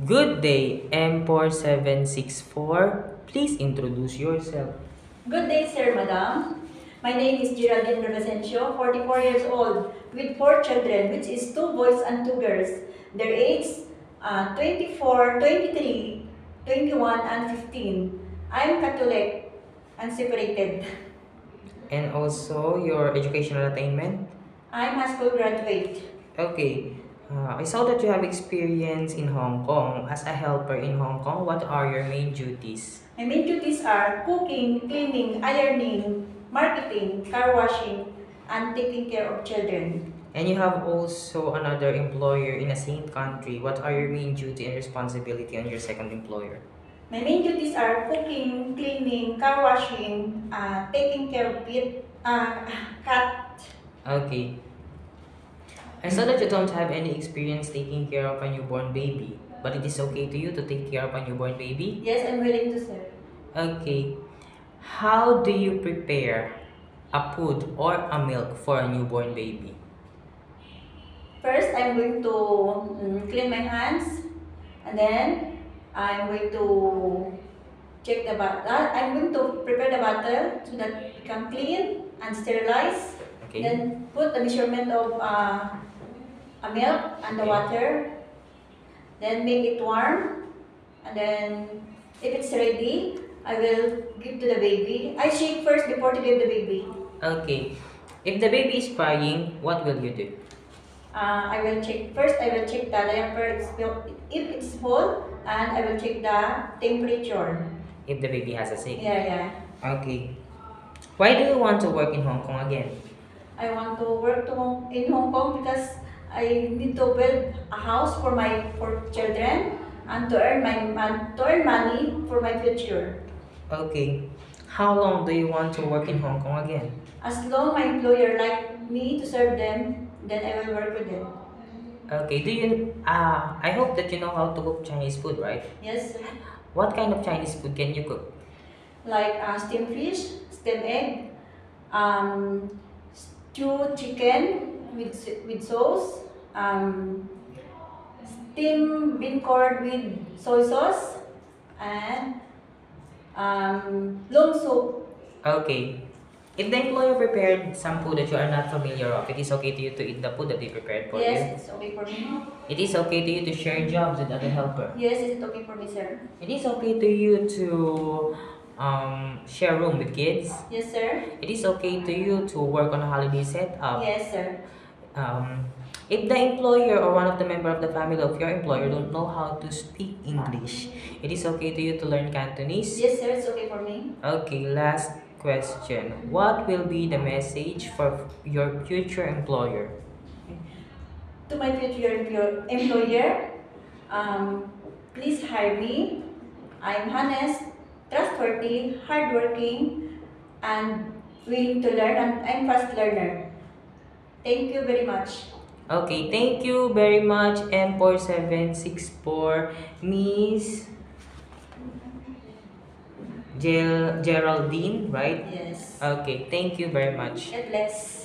Good day, M4764. Please introduce yourself. Good day, sir, madam. My name is Geraldine Revesencio, 44 years old, with 4 children, which is 2 boys and 2 girls. Their age, 24, 23, 21, and 15. I am Catholic and separated. And also your educational attainment. I am high school graduate. Okay. I saw that you have experience in Hong Kong. As a helper in Hong Kong, what are your main duties? My main duties are cooking, cleaning, ironing, marketing, car washing, and taking care of children. And you have also another employer in the same country. What are your main duty and responsibility on your second employer? My main duties are cooking, cleaning, car washing, taking care of cat. Okay. I saw that you don't have any experience taking care of a newborn baby, but it is okay to you to take care of a newborn baby? Yes, I'm willing to serve. Okay. How do you prepare a food or a milk for a newborn baby? First, I'm going to clean my hands, and then I'm going to check the bottle. I'm going to prepare the bottle so that it can clean and sterilize. Okay. Then put the measurement of a milk and the Okay. water. Then make it warm, and then if it's ready, I will give to the baby. I shake first before to give the baby. Okay. If the baby is crying, what will you do? I will check first. I will check the diaper if it's full, and I will check the temperature. If the baby has a sick. Yeah, yeah. Okay. Why do you want to work in Hong Kong again? I want to work in Hong Kong because I need to build a house for my children and to earn money for my future. Okay. How long do you want to work in Hong Kong again? As long my employer like me to serve them, then I will work with them. Okay. I hope that you know how to cook Chinese food, right? Yes, What kind of Chinese food can you cook? like steamed fish, steamed egg, stewed chicken with sauce, steamed bean curd with soy sauce, and long soup. Okay. If the employer prepared some food that you are not familiar of, it is okay to you to eat the food that they prepared for you? Yes, it's okay for me. It is okay to you to share jobs with other helper? Yes, it's okay for me, sir. It is okay to you to share room with kids? Yes, sir. It is okay to you to work on a holiday setup? Yes, sir. If the employer or one of the member of the family of your employer don't know how to speak English, it is okay to you to learn Cantonese? Yes, sir. It's okay for me. Okay, last question. What will be the message for your future employer? To my future employer, please hire me. I'm honest, trustworthy, hardworking, and willing to learn, and I'm fast learner. Thank you very much. Okay, thank you very much, M4764, Miss Geraldine, right? Yes. Okay, thank you very much. God bless.